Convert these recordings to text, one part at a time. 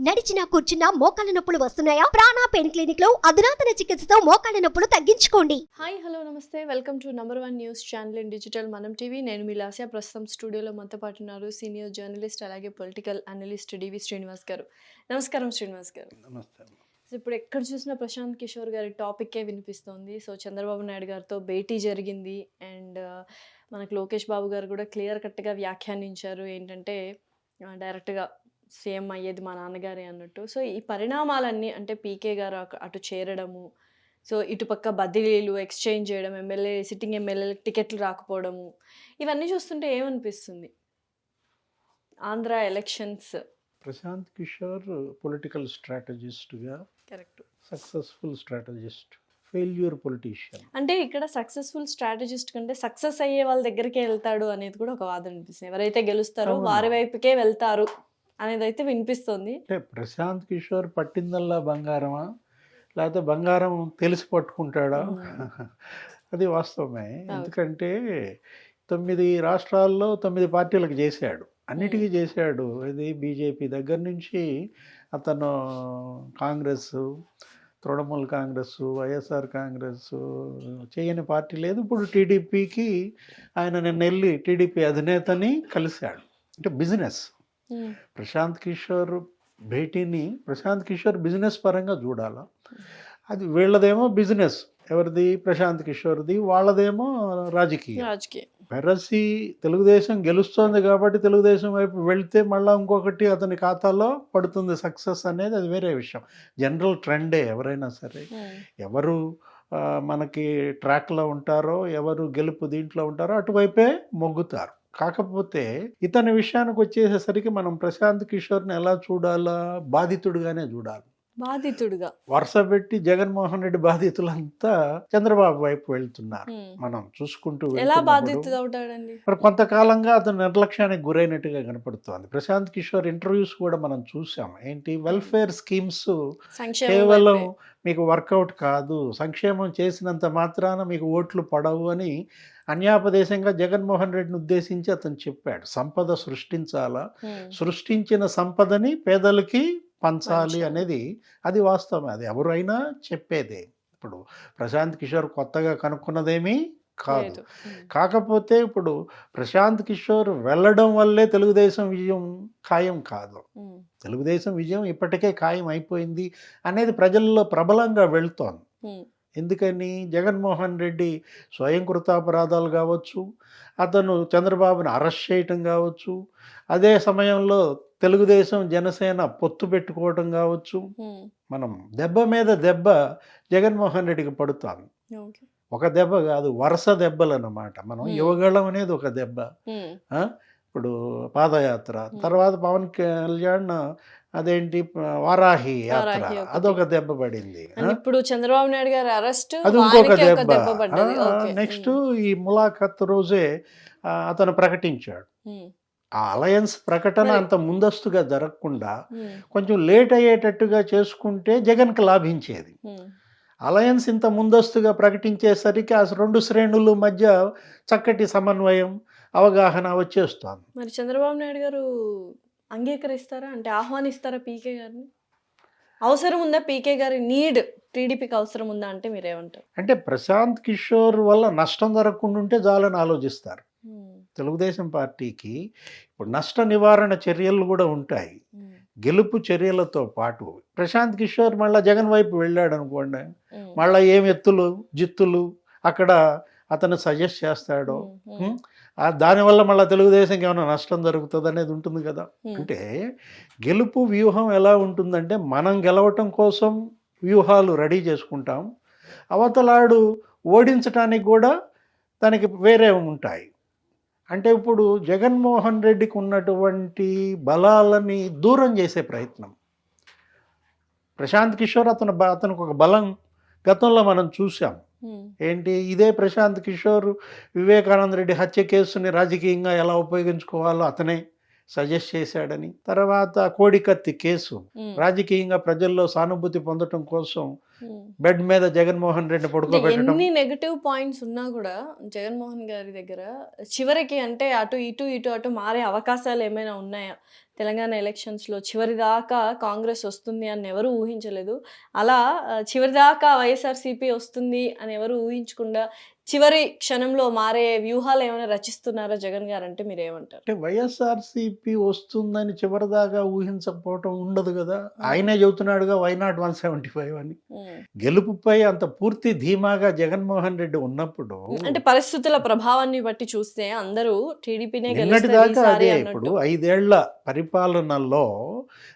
నడిచినా కూర్చున్నా మోకాళ్ళ నొప్పులు వస్తున్నాయా? ప్రాణా పెయిన్ క్లినిక్ లో అధునాతన చికిత్సతో మోకాళ్ళ నొప్పులు తగ్గించుకోండి. హాయ్ హలో నమస్తే welcome to #1 news channel in digital మనం టీవీ. నేను మీ లాస్య. ప్రస్తుతం స్టూడియోలో మనతో పాటు ఉన్నారు సీనియర్ జర్నలిస్ట్ అలాగే పొలిటికల్ అనలిస్ట్ డివి శ్రీనివాస్ గారు. నమస్కారం శ్రీనివాస్ గారు. నమస్తే. ఇప్పుడు ఎక్కడ చూసినా ప్రశాంత్ కిషోర్ గారి టాపిక్కే వినిపిస్తోంది. సో చంద్రబాబు నాయుడు గారితో భేటీ జరిగింది అండ్ మనకు లోకేష్ బాబు గారు కూడా క్లియర్ కట్గా వ్యాఖ్యానించారు. ఏంటంటే డైరెక్ట్గా సీఎం అయ్యేది మా నాన్నగారే అన్నట్టు. సో ఈ పరిణామాలన్నీ అంటే పీకే గారు అటు చేరడము, సో ఇటుపక్క బదిలీలు ఎక్స్చేంజ్ చేయడం, సిట్టింగ్ ఎమ్మెల్యేలకు టికెట్లు రాకపోవడము, ఇవన్నీ చూస్తుంటే ఏమనిపిస్తుంది? ఆంధ్ర ఎలక్షన్స్ ప్రశాంత్ కిషోర్ పొలిటికల్ స్ట్రాటజిస్ట్గా correct, successful strategist, failure politician. అంటే ఇక్కడ సక్సెస్ఫుల్ స్ట్రాటజిస్ట్ కంటే సక్సెస్ అయ్యే వాళ్ళ దగ్గరికే వెళ్తాడు అనేది కూడా ఒక వాదన అనిపిస్తుంది. ఎవరైతే గెలుస్తారో వారి వైపుకే వెళ్తారు అనేది అయితే వినిపిస్తుంది. అంటే ప్రశాంత్ కిషోర్ పట్టిందల్లా బంగారమా, లేకపోతే బంగారం తెలిసి పట్టుకుంటాడా? అది వాస్తవమే. ఎందుకంటే 9 రాష్ట్రాల్లో 9 పార్టీలకు చేశాడు, అన్నిటికీ చేశాడు. ఇది బీజేపీ దగ్గర నుంచి అతను కాంగ్రెస్, తృణమూల్ కాంగ్రెస్, వైఎస్ఆర్ కాంగ్రెస్, చేయని పార్టీ లేదు. ఇప్పుడు టీడీపీకి ఆయన నిన్న వెళ్ళి టీడీపీ అధినేతని కలిశాడు. అంటే బిజినెస్. ప్రశాంత్ కిషోర్ భేటీని ప్రశాంత్ కిషోర్ బిజినెస్ పరంగా చూడాలా. అది వీళ్ళదేమో బిజినెస్, ఎవరిది? ప్రశాంత్ కిషోర్ది. వాళ్ళదేమో రాజకీయం. పెరసి తెలుగుదేశం గెలుస్తోంది కాబట్టి తెలుగుదేశం వైపు వెళ్తే మళ్ళీ ఇంకొకటి అతని ఖాతాలో పడుతుంది సక్సెస్ అనేది, అది వేరే విషయం. జనరల్ ట్రెండే. ఎవరైనా సరే ఎవరు మనకి ట్రాక్లో ఉంటారో, ఎవరు గెలుపు దీంట్లో ఉంటారో అటువైపే మొగ్గుతారు. కాకపోతే ఇతని విషయానికి వచ్చేసేసరికి మనం ప్రశాంత్ కిషోర్ని ఎలా చూడాలా? బాధితుడుగానే చూడాలి. బాధితుడుగా వరుస పెట్టి జగన్మోహన్ రెడ్డి బాధితులంతా చంద్రబాబు వైపు వెళ్తున్నారు. మనం చూసుకుంటూ ఎలా బాధితుడు అవుతాడండి? మరి కొంతకాలంగా అతను నిర్లక్ష్యానికి గురైనట్టుగా కనపడుతోంది. ప్రశాంత్ కిషోర్ ఇంటర్వ్యూస్ కూడా మనం చూసాం. ఏంటి, వెల్ఫేర్ స్కీమ్స్ కేవలం మీకు వర్కౌట్ కాదు, సంక్షేమం చేసినంత మాత్రాన మీకు ఓట్లు పడవు అని అన్యాపదేశంగా జగన్మోహన్ రెడ్డిని ఉద్దేశించి అతను చెప్పాడు. సంపద సృష్టించాలా, సృష్టించిన సంపదని పేదలకి పంచాలి అనేది అది వాస్తవం. అది ఎవరైనా చెప్పేదే. ఇప్పుడు ప్రశాంత్ కిషోర్ కొత్తగా కనుక్కున్నదేమీ కాదు. కాకపోతే ఇప్పుడు ప్రశాంత్ కిషోర్ వెళ్ళడం వల్లే తెలుగుదేశం విజయం ఖాయం కాదు. తెలుగుదేశం విజయం ఇప్పటికే ఖాయం అయిపోయింది అనేది ప్రజల్లో ప్రబలంగా వెళ్తోంది. ఎందుకని? జగన్మోహన్ రెడ్డి స్వయం కృతాపరాధాలు కావచ్చు, అతను చంద్రబాబుని అరెస్ట్ చేయటం కావచ్చు, అదే సమయంలో తెలుగుదేశం జనసేన పొత్తు పెట్టుకోవటం కావచ్చు. మనం దెబ్బ మీద దెబ్బ జగన్మోహన్ రెడ్డికి పడుతుంది. ఒక దెబ్బ కాదు, వరుస దెబ్బలు అన్నమాట. మనం యువగళం అనేది ఒక దెబ్బ. ఇప్పుడు పాదయాత్ర తర్వాత పవన్ కళ్యాణ్ అదేంటి వారాహి యాత్ర, అదొక దెబ్బ పడింది. ఇప్పుడు చంద్రబాబు నాయుడు గారి అరెస్ట్, అది ఇంకొక దెబ్బ. నెక్స్ట్ ఈ ములాఖత్ రోజే అతను ప్రకటించాడు. ఆ అలయన్స్ ప్రకటన అంత ముందస్తుగా జరగకుండా కొంచెం లేట్ అయ్యేటట్టుగా చేసుకుంటే జగన్కి లాభించేది. అలయన్స్ ఇంత ముందస్తుగా ప్రకటించేసరికి ఆ 2 శ్రేణుల మధ్య చక్కటి సమన్వయం, అవగాహన వచ్చేస్తుంది. మరి చంద్రబాబు నాయుడు గారు అంగీకరిస్తారా, అంటే ఆహ్వానిస్తారా పీకే గారిని? అవసరం ఉందా పీకే గారి నీడ్ టీడీపీకి అవసరం ఉందా అంటే మీరేమంటారు? అంటే ప్రశాంత్ కిషోర్ వల్ల నష్టం జరగకుండా ఉంటే చాలని ఆలోచిస్తారు. తెలుగుదేశం పార్టీకి ఇప్పుడు నష్ట నివారణ చర్యలు కూడా ఉంటాయి. గెలుపు చర్యలతో పాటు ప్రశాంత్ కిషోర్ మళ్ళీ జగన్ వైపు వెళ్ళాడు అనుకోండి, మళ్ళీ ఏం ఎత్తులు జిత్తులు అక్కడ అతను సజెస్ట్ చేస్తాడో, దానివల్ల మళ్ళీ తెలుగుదేశంకి ఏమైనా నష్టం జరుగుతుంది అనేది ఉంటుంది కదా. అంటే గెలుపు వ్యూహం ఎలా ఉంటుందంటే, మనం గెలవటం కోసం వ్యూహాలు రెడీ చేసుకుంటాం, అవతలాడు ఓడించడానికి కూడా దానికి వేరే ఉంటాయి. అంటే ఇప్పుడు జగన్మోహన్ రెడ్డికి ఉన్నటువంటి బలాలని దూరం చేసే ప్రయత్నం ప్రశాంత్ కిషోర్ అతనికి ఒక బలం గతంలో మనం చూసాం. ఏంటి, ఇదే ప్రశాంత్ కిషోర్ వివేకానంద రెడ్డి హత్య కేసుని రాజకీయంగా ఎలా ఉపయోగించుకోవాలో అతనే సజెస్ట్ చేశాడని, తర్వాత కోడికత్తి కేసు రాజకీయంగా ప్రజల్లో సానుభూతి పొందటం కోసం బెడ్ మీద జగన్మోహన్ రెడ్డి పడుకోబెట్టడం. ఎన్ని నెగటివ్ పాయింట్స్ ఉన్నా కూడా జగన్మోహన్ గారి దగ్గర చివరికి అంటే అటు ఇటు మారే అవకాశాలు ఏమైనా ఉన్నాయా? తెలంగాణ ఎలక్షన్స్లో చివరిదాకా కాంగ్రెస్ వస్తుంది అని ఎవరు ఊహించలేదు. అలా చివరిదాకా వైఎస్ఆర్సీపీ వస్తుంది అని ఎవరు ఊహించకుండా చివరి క్షణంలో మారే వ్యూహాలు ఏమైనా రచిస్తున్నారా జగన్ గారు అంటే మీరు ఏమంటారు? అంటే వైఎస్ఆర్సీపీ వస్తుందని చివరిదాకా ఊహించకపోవటం ఉండదు కదా. ఆయనే చెబుతున్నాడుగా వై నాట్ 175 అని. గెలుపుపై అంత పూర్తి ధీమాగా జగన్మోహన్ రెడ్డి ఉన్నప్పుడు అంటే పరిస్థితుల ప్రభావాన్ని బట్టి చూస్తే అందరూ టీడీపీనే నిన్నటిదాకా అదే. ఇప్పుడు 5 ఏళ్ల పరిపాలనలో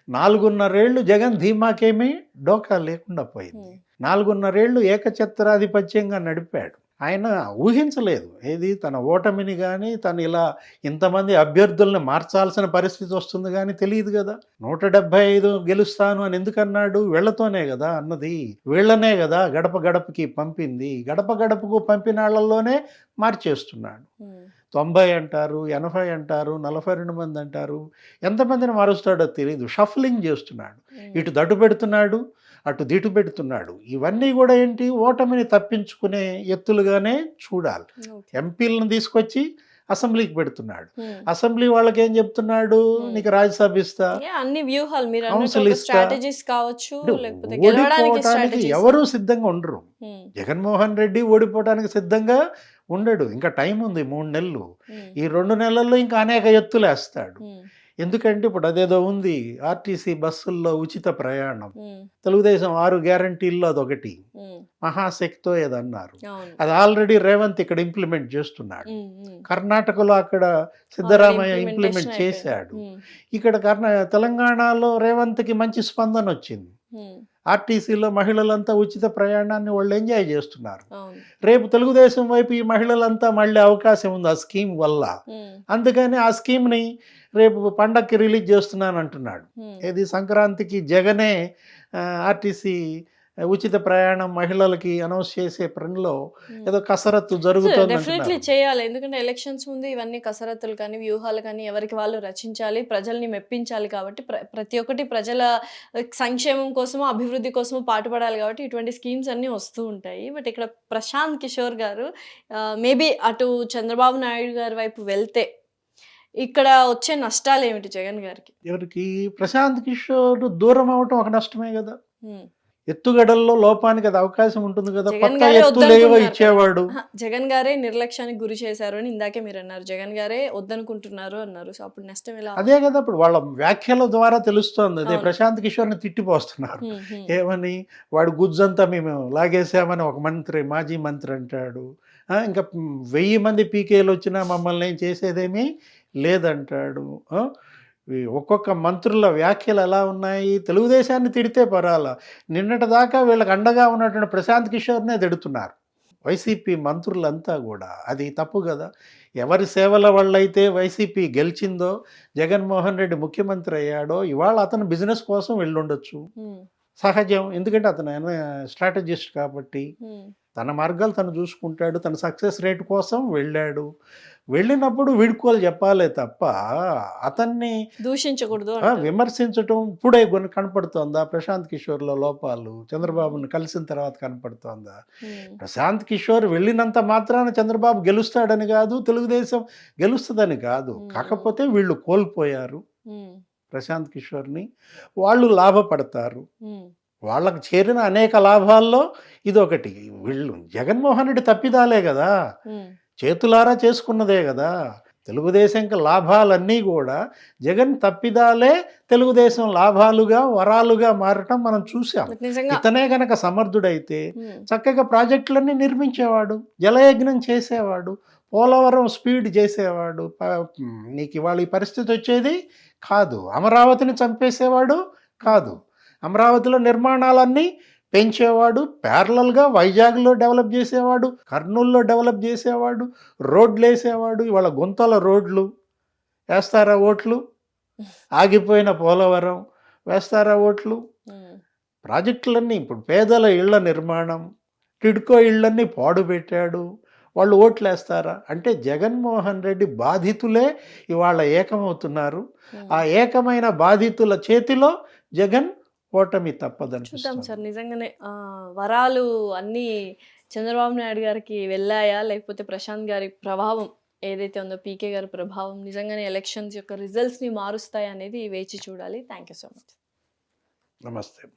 4.5 ఏళ్ళు జగన్ ధీమాకేమీ డోకా లేకుండా పోయింది. 4.5 ఏళ్ళు ఏకఛత్రాధిపత్యంగా నడిపాడు. ఆయన ఊహించలేదు ఏది తన ఓటమిని కానీ తను ఇలా ఇంతమంది అభ్యర్థుల్ని మార్చాల్సిన పరిస్థితి వస్తుంది కానీ తెలియదు కదా. 175 గెలుస్తాను అని ఎందుకన్నాడు? వీళ్లతోనే కదా అన్నది. వీళ్ళనే కదా గడప గడపకి పంపింది. గడప గడపకు పంపిన వాళ్ళల్లోనే మార్చేస్తున్నాడు. 90 అంటారు, 80 అంటారు, 42 మంది అంటారు. ఎంతమందిని మారుస్తాడో తెలియదు. షఫ్లింగ్ చేస్తున్నాడు. ఇటు దట్టు పెడుతున్నాడు, అటు దిటు పెడుతున్నాడు. ఇవన్నీ కూడా ఏంటి? ఓటమిని తప్పించుకునే ఎత్తులుగానే చూడాలి. ఎంపీలను తీసుకొచ్చి అసెంబ్లీకి పెడుతున్నాడు. అసెంబ్లీ వాళ్ళకి ఏం చెప్తున్నాడు? నీకు రాజ్యసభ ఇస్తా, అన్ని వ్యూహాలు మీరు కౌన్సిల్ ఇస్తా. స్ట్రాటజీస్ కావచ్చు, లేకపోతే గెలవడానికి ఓడిపోవటానికి ఎవరు సిద్ధంగా ఉండరు. జగన్మోహన్ రెడ్డి ఓడిపోవడానికి సిద్ధంగా ఉండడు. ఇంకా టైం ఉంది 3 నెలలు. ఈ 2 నెలల్లో ఇంకా అనేక ఎత్తులు వేస్తాడు. ఎందుకంటే ఇప్పుడు అదేదో ఉంది, ఆర్టీసీ బస్సుల్లో ఉచిత ప్రయాణం. తెలుగుదేశం 6 గ్యారంటీల్లో అదొకటి. మహాశక్తితో ఏదన్నారు. అది ఆల్రెడీ రేవంత్ ఇక్కడ ఇంప్లిమెంట్ చేస్తున్నాడు. కర్ణాటకలో అక్కడ సిద్ధరామయ్య ఇంప్లిమెంట్ చేశాడు. ఇక్కడ తెలంగాణలో రేవంత్కి మంచి స్పందన వచ్చింది. ఆర్టీసీలో మహిళలంతా ఉచిత ప్రయాణాన్ని వాళ్ళు ఎంజాయ్ చేస్తున్నారు. రేపు తెలుగుదేశం వైపు ఈ మహిళలంతా మళ్ళీ అవకాశం ఉంది ఆ స్కీమ్ వల్ల. అందుకని ఆ స్కీమ్ని రేపు పండక్కి రిలీజ్ చేస్తున్నాను అంటున్నాడు. ఇది సంక్రాంతికి జగనే ఆర్టీసీ ఉచిత ప్రయాణం మహిళలకి అనౌన్స్ చేసే పనిలో ఏదో కసరత్తు జరుగుతుంది. డెఫినెట్లీ చేయాలి. ఎందుకంటే ఎలక్షన్స్ ముందు ఇవన్నీ కసరత్తులు కానీ వ్యూహాలు కానీ ఎవరికి వాళ్ళు రచించాలి, ప్రజల్ని మెప్పించాలి. కాబట్టి ప్రతి ఒక్కటి ప్రజల సంక్షేమం కోసమో అభివృద్ధి కోసమో పాటుపడాలి. కాబట్టి ఇటువంటి స్కీమ్స్ అన్నీ వస్తూ ఉంటాయి. బట్ ఇక్కడ ప్రశాంత్ కిషోర్ గారు మేబీ అటు చంద్రబాబు నాయుడు గారి వైపు వెళ్తే ఇక్కడ వచ్చే నష్టాలు ఏమిటి జగన్ గారికి? ఎవరికి? ప్రశాంత్ కిషోర్ దూరం అవటం ఒక నష్టమే కదా. ఎత్తుగడల్లో లోపానికి అది అవకాశం ఉంటుంది కదా. కొత్త ఎత్తులేవో ఇచ్చేవాడు. జగన్ గారే నిర్లక్ష్యానికి గురి చేశారు అని ఇందాకే మీరు అన్నారు. జగన్ గారే వద్దనుకుంటున్నారు అన్నారు. సో అప్పుడు నష్టం ఎలా? అదే కదా ఇప్పుడు వాళ్ళ వ్యాఖ్యల ద్వారా తెలుస్తోంది. అదే ప్రశాంత్ కిషోర్ని తిట్టిపోస్తున్నారు. ఏమని? వాడు గుజ్జంతా మేము లాగేసామని ఒక మంత్రి, మాజీ మంత్రి అంటాడు. ఇంకా 1000 మంది పీకేలు వచ్చినా మమ్మల్ని ఏం చేసేదేమీ లేదంటాడు. ఒక్కొక్క మంత్రుల వ్యాఖ్యలు ఎలా ఉన్నాయి? తెలుగుదేశాన్ని తిడితే పరాలా. నిన్నటి దాకా వీళ్ళకి అండగా ఉన్నటువంటి ప్రశాంత్ కిషోర్నే తిడుతున్నారు వైసీపీ మంత్రులంతా కూడా. అది తప్పు కదా. ఎవరి సేవల వల్లైతే వైసీపీ గెలిచిందో, జగన్మోహన్ రెడ్డి ముఖ్యమంత్రి అయ్యాడో, ఇవాళ అతను బిజినెస్ కోసం వెళ్ళుండొచ్చు. సహజం. ఎందుకంటే అతను స్ట్రాటజిస్ట్ కాబట్టి తన మార్గాలు తను చూసుకుంటాడు. తన సక్సెస్ రేట్ కోసం వెళ్ళాడు. వెళ్ళినప్పుడు వీడుకోలు చెప్పాలే తప్ప అతన్ని దూషించకూడదు, విమర్శించటం ఇప్పుడే కనపడుతోందా? ప్రశాంత్ కిషోర్లో లోపాలు చంద్రబాబును కలిసిన తర్వాత కనపడుతోందా? ప్రశాంత్ కిషోర్ వెళ్ళినంత మాత్రాన చంద్రబాబు గెలుస్తాడని కాదు, తెలుగుదేశం గెలుస్తుందని కాదు. కాకపోతే వీళ్ళు కోల్పోయారు ప్రశాంత్ కిషోర్ని. వాళ్ళు లాభపడతారు. వాళ్ళకు చేరిన అనేక లాభాల్లో ఇదొకటి. వీళ్ళు జగన్మోహన్ రెడ్డి తప్పిదాలే కదా, చేతులారా చేసుకున్నదే కదా. తెలుగుదేశంకి లాభాలన్నీ కూడా జగన్ తప్పిదాలే తెలుగుదేశం లాభాలుగా, వరాలుగా మారటం మనం చూసాం. ఇతనే గనక సమర్థుడైతే చక్కగా ప్రాజెక్టులన్నీ నిర్మించేవాడు, జలయజ్ఞం చేసేవాడు, పోలవరం స్పీడ్ చేసేవాడు. నీకు ఇవాళ ఈ పరిస్థితి వచ్చేది కాదు. అమరావతిని చంపేసేవాడు కాదు. అమరావతిలో నిర్మాణాలన్నీ పెంచేవాడు. ప్యారలల్గా వైజాగ్లో డెవలప్ చేసేవాడు, కర్నూలులో డెవలప్ చేసేవాడు, రోడ్లు వేసేవాడు. ఇవాళ గుంతల రోడ్లు వేస్తారా ఓట్లు? ఆగిపోయిన పోలవరం వేస్తారా ఓట్లు? ప్రాజెక్టులన్నీ ఇప్పుడు పేదల ఇళ్ల నిర్మాణం, టిడ్కో ఇళ్ళన్నీ పాడుపెట్టాడు. వాళ్ళు ఓట్లు వేస్తారా? అంటే జగన్మోహన్ రెడ్డి బాధితులే ఇవాళ ఏకమవుతున్నారు. ఆ ఏకమైన బాధితుల చేతిలో జగన్ ఓటమి తప్పదని చూద్దాం సార్. నిజంగానే వరాలు అన్నీ చంద్రబాబు నాయుడు గారికి వెళ్ళాయా, లేకపోతే ప్రశాంత్ గారి ప్రభావం ఏదైతే ఉందో పీకే గారి ప్రభావం నిజంగానే ఎలక్షన్స్ యొక్క రిజల్ట్స్ని మారుస్తాయి అనేది వేచి చూడాలి. Thank you so much. నమస్తే.